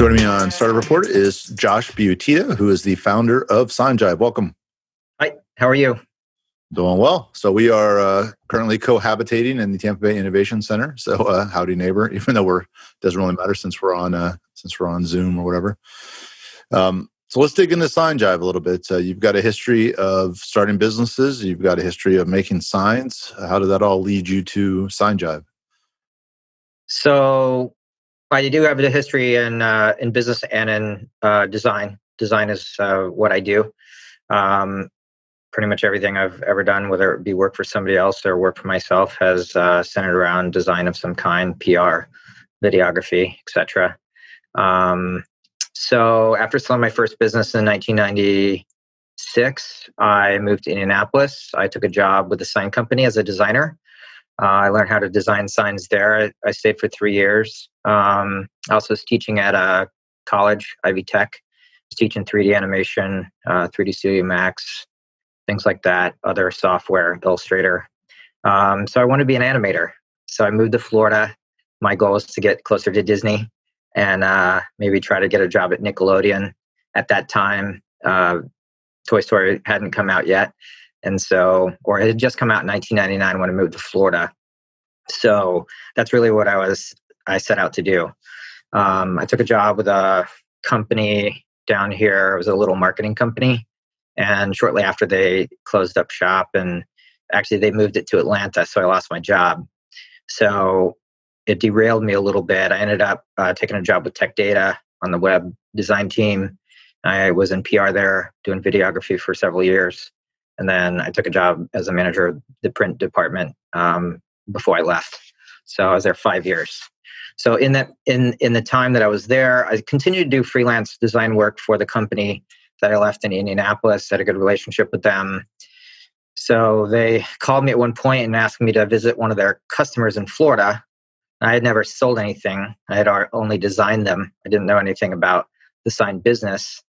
Joining me on Startup Report is Josh Buttitta, who is the founder of SignJive. Welcome. Hi, how are you? Doing well. So we are currently cohabitating in the Tampa Bay Innovation Center. So howdy neighbor, even though doesn't really matter since we're on Zoom or whatever. So let's dig into SignJive a little bit. You've got a history of starting businesses. You've got a history of making signs. How did that all lead you to SignJive? So I do have a history in business and in design. Design is what I do. Pretty much everything I've ever done, whether it be work for somebody else or work for myself, has centered around design of some kind, PR, videography, etc. So after selling my first business in 1996, I moved to Indianapolis. I took a job with a sign company as a designer. I learned how to design signs there. I stayed for 3 years. I also was teaching at a college, Ivy Tech. I was teaching 3D animation, 3D Studio Max, things like that, other software, Illustrator. So I wanted to be an animator. So I moved to Florida. My goal was to get closer to Disney and maybe try to get a job at Nickelodeon. At that time, Toy Story hadn't come out yet. And so, or it had just come out in 1999 when I moved to Florida. So that's really what I set out to do. I took a job with a company down here. It was a little marketing company. And shortly after, they closed up shop, and actually they moved it to Atlanta. So I lost my job. So it derailed me a little bit. I ended up taking a job with Tech Data on the web design team. I was in PR there, doing videography for several years. And then I took a job as a manager of the print department before I left. So I was there 5 years. So in the time that I was there, I continued to do freelance design work for the company that I left in Indianapolis. I had a good relationship with them. So they called me at one point and asked me to visit one of their customers in Florida. I had never sold anything. I had only designed them. I didn't know anything about the sign business.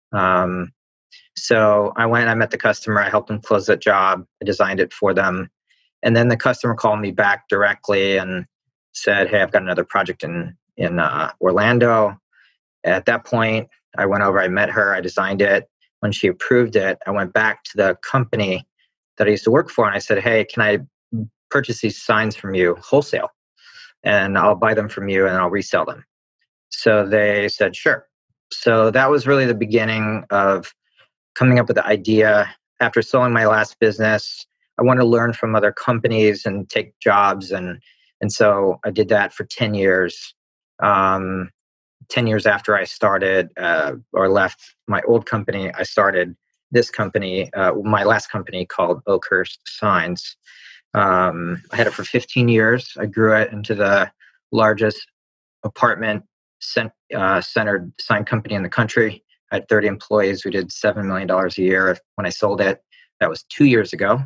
So I went, I met the customer, I helped them close that job, I designed it for them. And then the customer called me back directly and said, hey, I've got another project in Orlando. At that point, I went over, I met her, I designed it. When she approved it, I went back to the company that I used to work for and I said, hey, can I purchase these signs from you wholesale? And I'll buy them from you and I'll resell them. So they said, sure. So that was really the beginning of coming up with the idea. After selling my last business, I wanted to learn from other companies and take jobs. And so I did that for 10 years. 10 years after I started or left my old company, I started this company, my last company called Oakhurst Signs. I had it for 15 years. I grew it into the largest apartment centered sign company in the country. I had 30 employees. We did $7 million a year when I sold it. That was 2 years ago.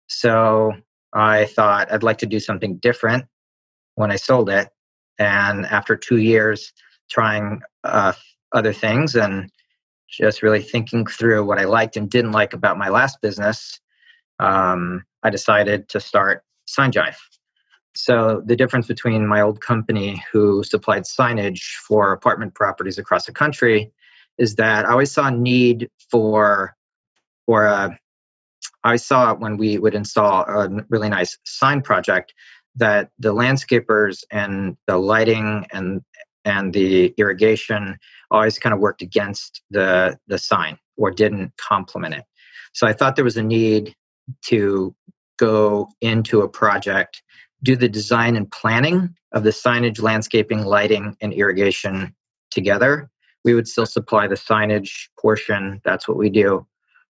So I thought I'd like to do something different when I sold it. And after 2 years trying other things and just really thinking through what I liked and didn't like about my last business, I decided to start SignJive. So the difference between my old company, who supplied signage for apartment properties across the country, is that I always saw a need I saw when we would install a really nice sign project that the landscapers and the lighting and the irrigation always kind of worked against the sign or didn't complement it. So I thought there was a need to go into a project, do the design and planning of the signage, landscaping, lighting, and irrigation together. We would still supply the signage portion. That's what we do.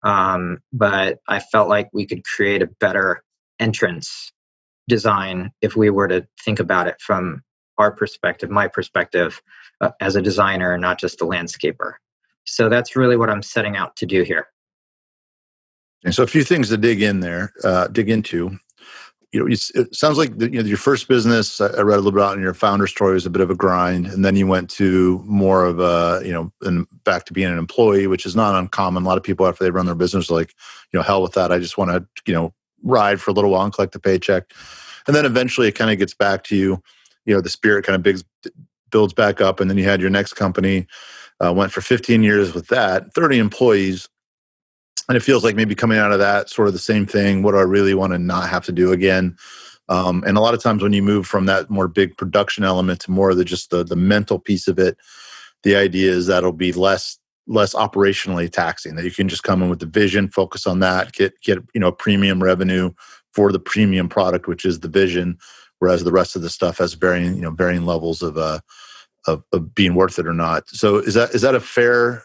But I felt like we could create a better entrance design if we were to think about it from our perspective, my perspective as a designer, not just a landscaper. So that's really what I'm setting out to do here. And so a few things to dig into. It sounds like your first business, I read a little bit about in your founder story, was a bit of a grind. And then you went to more of and back to being an employee, which is not uncommon. A lot of people, after they run their business, are like, hell with that. I just want to, ride for a little while and collect a paycheck. And then eventually it kind of gets back to the spirit kind of builds back up, and then you had your next company, went for 15 years with that, 30 employees. And it feels like maybe coming out of that, sort of the same thing. What do I really want to not have to do again? And a lot of times when you move from that more big production element to more of the mental piece of it, the idea is that'll be less operationally taxing. That you can just come in with the vision, focus on that, get premium revenue for the premium product, which is the vision, whereas the rest of the stuff has varying levels of being worth it or not. So is that a fair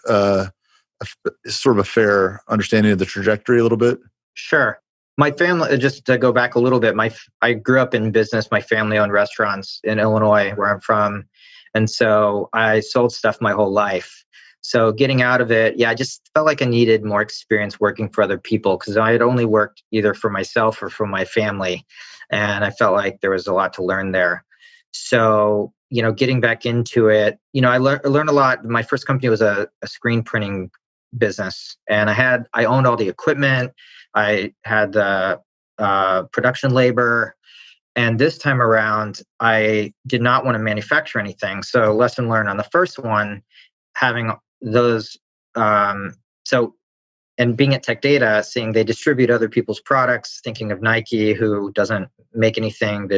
sort of a fair understanding of the trajectory a little bit? Sure. My family, just to go back a little bit, I grew up in business. My family owned restaurants in Illinois, where I'm from. And so I sold stuff my whole life. So getting out of it, I just felt like I needed more experience working for other people, because I had only worked either for myself or for my family. And I felt like there was a lot to learn there. So, getting back into it, I learned a lot. My first company was a screen printing business, and I owned all the equipment. I had the production labor, and this time around I did not want to manufacture anything. So lesson learned on the first one, having those and being at Tech Data, seeing they distribute other people's products, thinking of Nike, who doesn't make anything,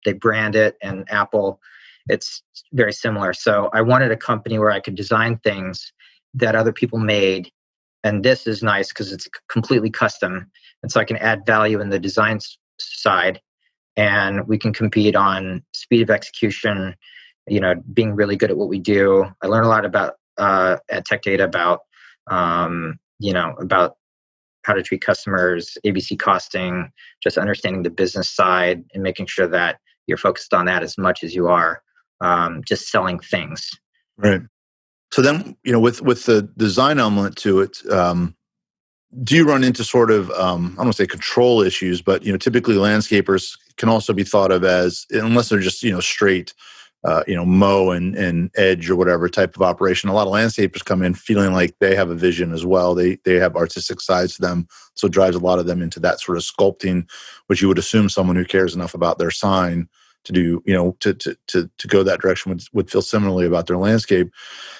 they brand it, and Apple, it's very similar. So I wanted a company where I could design things that other people made. And this is nice because it's completely custom. And so I can add value in the design side, and we can compete on speed of execution, being really good at what we do. I learned a lot about at Tech Data about how to treat customers, ABC costing, just understanding the business side and making sure that you're focused on that as much as you are just selling things. Right. So then, with the design element to it, do you run into sort of, I don't want to say control issues, but, typically landscapers can also be thought of as, unless they're just, straight, mow and edge or whatever type of operation. A lot of landscapers come in feeling like they have a vision as well. They have artistic sides to them. So it drives a lot of them into that sort of sculpting, which you would assume someone who cares enough about their sign to do, to go that direction would feel similarly about their landscape.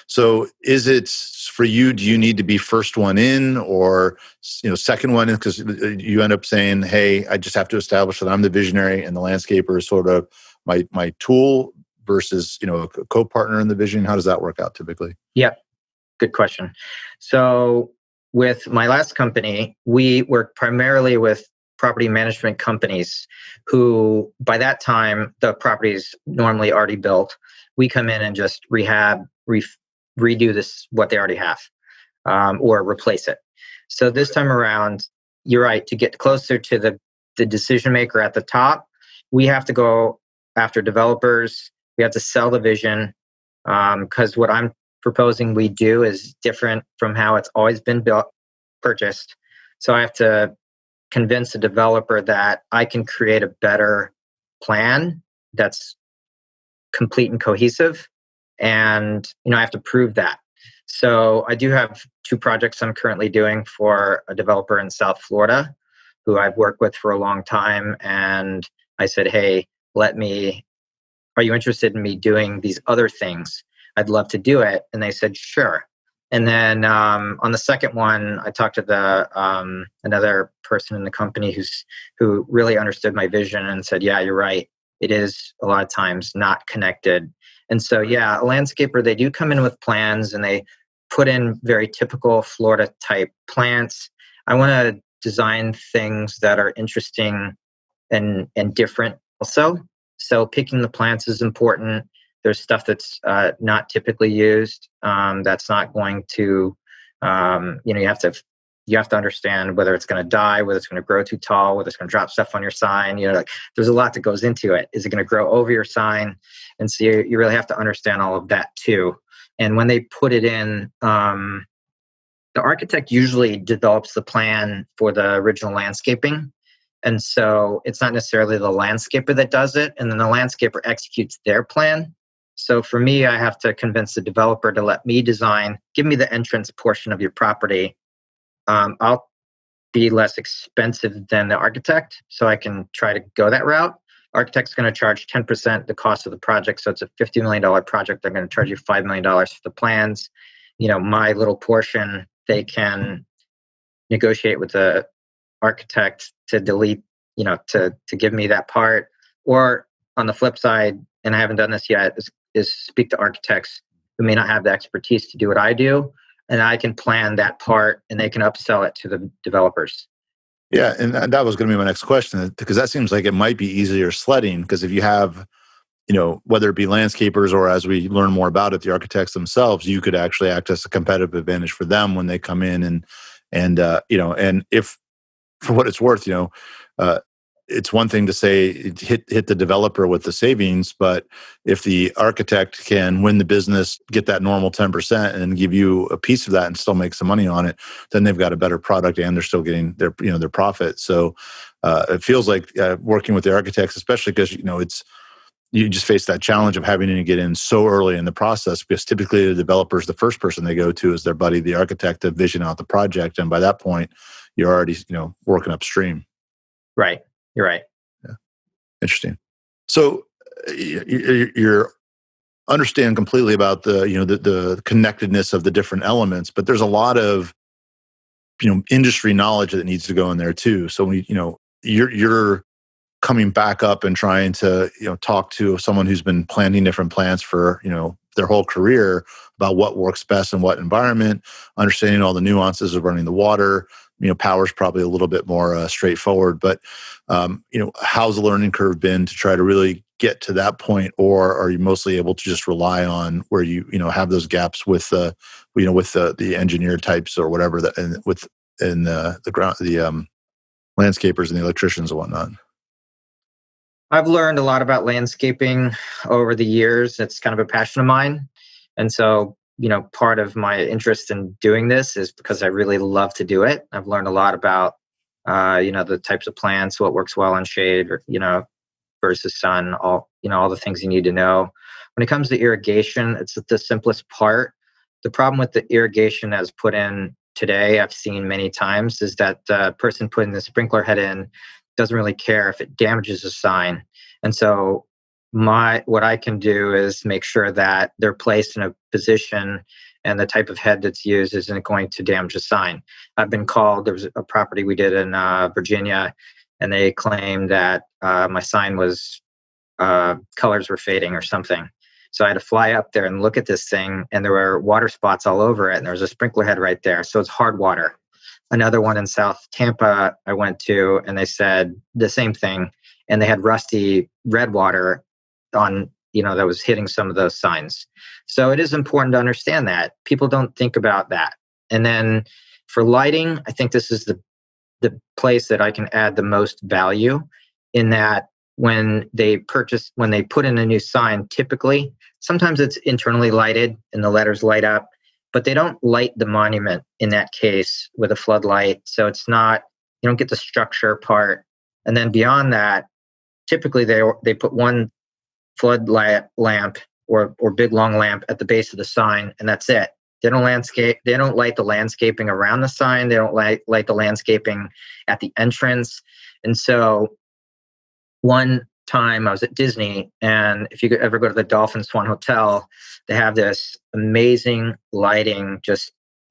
So is it for you, do you need to be first one in or, second one in? Because you end up saying, hey, I just have to establish that I'm the visionary and the landscaper is sort of my tool versus, a co-partner in the vision. How does that work out typically? Yeah, good question. So with my last company, we worked primarily with property management companies who, by that time, the property's normally already built. We come in and just redo this, what they already have, or replace it. So this time around, you're right, to get closer to the decision maker at the top, we have to go after developers. We have to sell the vision, because what I'm proposing we do is different from how it's always been purchased. So I have to convince a developer that I can create a better plan that's complete and cohesive. And, I have to prove that. So I do have 2 projects I'm currently doing for a developer in South Florida who I've worked with for a long time. And I said, hey, are you interested in me doing these other things? I'd love to do it. And they said, sure. And then on the second one, I talked to another person in the company who really understood my vision and said, yeah, you're right. It is a lot of times not connected. And so, a landscaper, they do come in with plans and they put in very typical Florida type plants. I want to design things that are interesting and different also. So picking the plants is important. There's stuff that's not typically used. That's not going to, you have to understand whether it's going to die, whether it's going to grow too tall, whether it's going to drop stuff on your sign. There's a lot that goes into it. Is it going to grow over your sign? And so you really have to understand all of that too. And when they put it in, the architect usually develops the plan for the original landscaping. And so it's not necessarily the landscaper that does it. And then the landscaper executes their plan. So for me, I have to convince the developer to let me design, give me the entrance portion of your property. I'll be less expensive than the architect, so I can try to go that route. architect's going to charge 10% the cost of the project. So it's a $50 million project. They're going to charge you $5 million for the plans. My little portion, they can negotiate with the architect to delete, to give me that part. Or on the flip side, and I haven't done this yet, is speak to architects who may not have the expertise to do what I do. And I can plan that part and they can upsell it to the developers. Yeah, and that was going to be my next question, because that seems like it might be easier sledding, because if you have, whether it be landscapers or, as we learn more about it, the architects themselves, you could actually act as a competitive advantage for them when they come in, and if, for what it's worth, it's one thing to say hit the developer with the savings, but if the architect can win the business, get that normal 10% and give you a piece of that and still make some money on it, then they've got a better product and they're still getting their profit. So it feels like working with the architects, especially because you just face that challenge of having to get in so early in the process, because typically the developer is the first person they go to is their buddy, the architect, to vision out the project, and by that point, you're already working upstream. Right. You're right. Yeah. Interesting. So you're understand completely about the connectedness of the different elements, but there's a lot of industry knowledge that needs to go in there too. So when you're coming back up and trying to talk to someone who's been planting different plants for their whole career about what works best in what environment, understanding all the nuances of running the water. Power's probably a little bit more straightforward, but how's the learning curve been to try to really get to that point, or are you mostly able to just rely on where you have those gaps with the engineer types or whatever that, and the ground, the landscapers and the electricians and whatnot? I've learned a lot about landscaping over the years. It's kind of a passion of mine, and so part of my interest in doing this is because I really love to do it. I've learned a lot about, the types of plants, what works well in shade, or, versus sun, all the things you need to know. When it comes to irrigation, it's the simplest part. The problem with the irrigation that's put in today, I've seen many times, is that the person putting the sprinkler head in doesn't really care if it damages a sign. And so what I can do is make sure that they're placed in a position and the type of head that's used isn't going to damage a sign. I've been called, there was a property we did in Virginia, and they claimed that my sign was, colors were fading or something. So I had to fly up there and look at this thing, and there were water spots all over it, and there was a sprinkler head right there. So it's hard water. Another one in South Tampa I went to, and they said the same thing, and they had rusty red water on, that was hitting some of those signs. So it is important to understand that. People don't think about that. And then for lighting, I think this is the place that I can add the most value, in that when they put in a new sign, typically, sometimes it's internally lighted and the letters light up, but they don't light the monument in that case with a floodlight. So it's not, you don't get the structure part. And then beyond that, typically they put one floodlight lamp or big long lamp at the base of the sign, and that's it. They don't light the landscaping around the sign. They don't light the landscaping at the entrance. And so one time I was at Disney, and if you could ever go to the Dolphin Swan Hotel, they have this amazing lighting,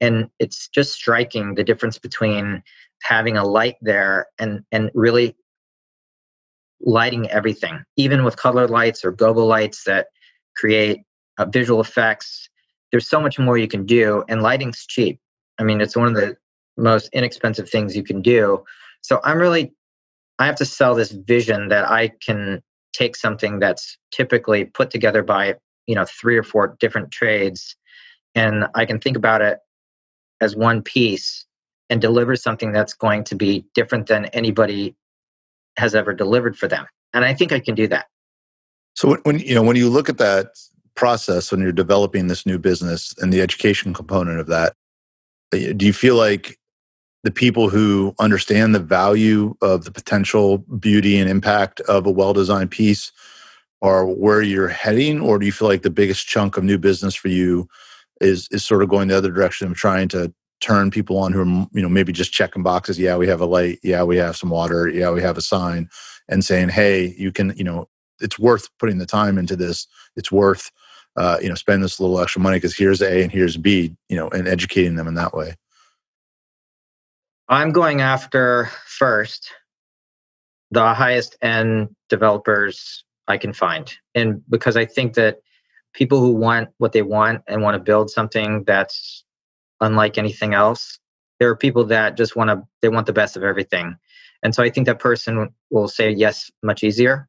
and it's just striking, the difference between having a light there and really lighting everything, even with colored lights or gobo lights that create visual effects. There's so much more you can do, and lighting's cheap. I mean, it's one of the most inexpensive things you can do. So I have to sell this vision that I can take something that's typically put together by 3 or 4 different trades, and I can think about it as one piece and deliver something that's going to be different than anybody has ever delivered for them. And I think I can do that. So when you look at that process, when you're developing this new business and the education component of that, do you feel like the people who understand the value of the potential beauty and impact of a well-designed piece are where you're heading, or do you feel like the biggest chunk of new business for you is sort of going the other direction of trying to turn people on who are maybe just checking boxes? Yeah, we have a light. Yeah, we have some water. Yeah, we have a sign. and saying, hey, you can, it's worth putting the time into this. It's worth, spend this little extra money because here's A and here's B, and educating them in that way. I'm going after first the highest end developers I can find. And because I think that people who want what they want and want to build something that's unlike anything else, there are people that just they want the best of everything. And so I think that person will say yes much easier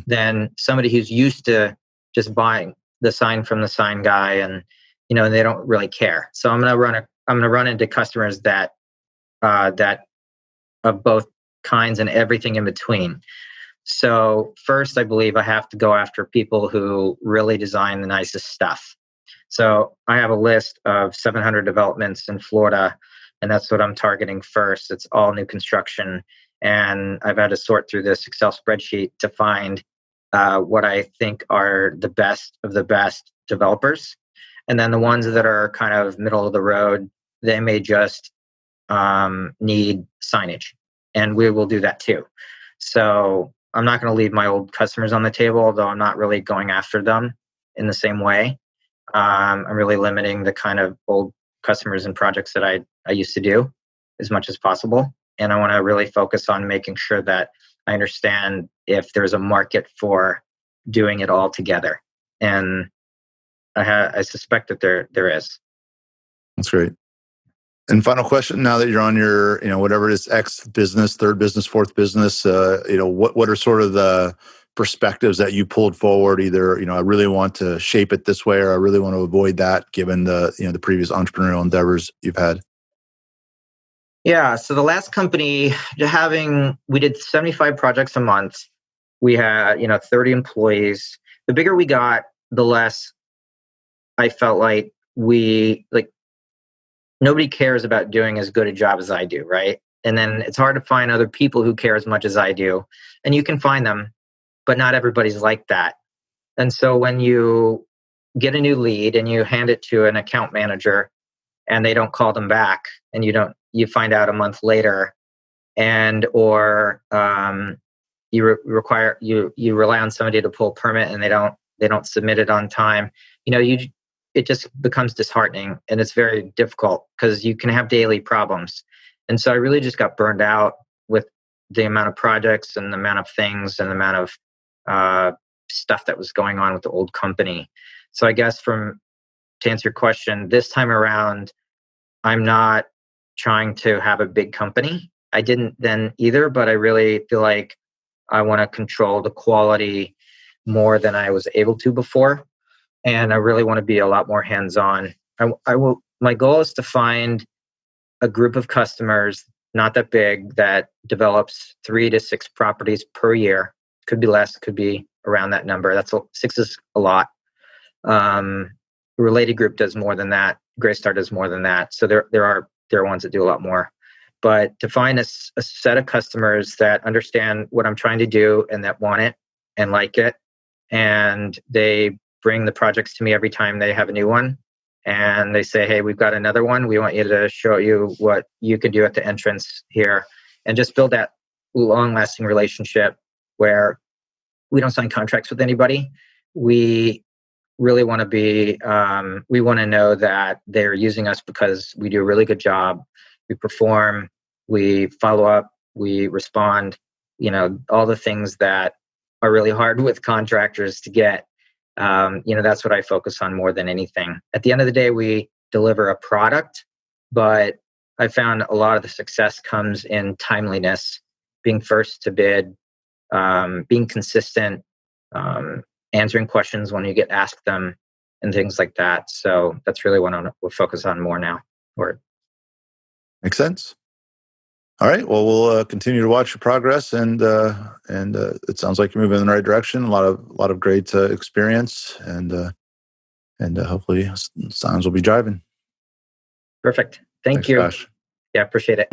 than somebody who's used to just buying the sign from the sign guy, and they don't really care. So I'm going to run into customers that of both kinds and everything in between. So first, I believe I have to go after people who really design the nicest stuff. So I have a list of 700 developments in Florida, and that's what I'm targeting first. It's all new construction. And I've had to sort through this Excel spreadsheet to find what I think are the best of the best developers. And then the ones that are kind of middle of the road, they may just need signage, and we will do that too. So I'm not going to leave my old customers on the table, although I'm not really going after them in the same way. I'm really limiting the kind of old customers and projects that I used to do as much as possible. And I want to really focus on making sure that I understand if there's a market for doing it all together. And I suspect that there is. That's great. And final question: now that you're on your, whatever it is, X business, third business, fourth business, what are sort of the perspectives that you pulled forward? Either, I really want to shape it this way, or I really want to avoid that, given the, the previous entrepreneurial endeavors you've had. Yeah. So the last company, we did 75 projects a month. We had, 30 employees. The bigger we got, the less I felt like nobody cares about doing as good a job as I do, right? And then it's hard to find other people who care as much as I do. And you can find them, but not everybody's like that. And so when you get a new lead and you hand it to an account manager and they don't call them back, and you find out a month later, or you rely on somebody to pull a permit and they don't submit it on time, it just becomes disheartening, and it's very difficult because you can have daily problems. And so I really just got burned out with the amount of projects and the amount of things and the amount of stuff that was going on with the old company. So I guess to answer your question, this time around, I'm not trying to have a big company. I didn't then either, but I really feel like I want to control the quality more than I was able to before. And I really want to be a lot more hands-on. My goal is to find a group of customers, not that big, that develops 3 to 6 properties per year. Could be less, could be around that number. 6 is a lot. Related Group does more than that. Greystar does more than that. So there are ones that do a lot more. But to find a set of customers that understand what I'm trying to do and that want it and like it, and they bring the projects to me every time they have a new one, and they say, hey, we've got another one. We want you to show you what you can do at the entrance here, and just build that long-lasting relationship where we don't sign contracts with anybody. We really want to we want to know that they're using us because we do a really good job. We perform, we follow up, we respond, all the things that are really hard with contractors to get. That's what I focus on more than anything. At the end of the day, we deliver a product, but I found a lot of the success comes in timeliness, being first to bid, being consistent, answering questions when you get asked them, and things like that. So that's really what we'll focus on more now. Makes sense. All right. Well, we'll continue to watch your progress, and it sounds like you're moving in the right direction. A lot of great experience, and hopefully signs will be driving. Perfect. Thanks, you. Josh. Yeah, appreciate it.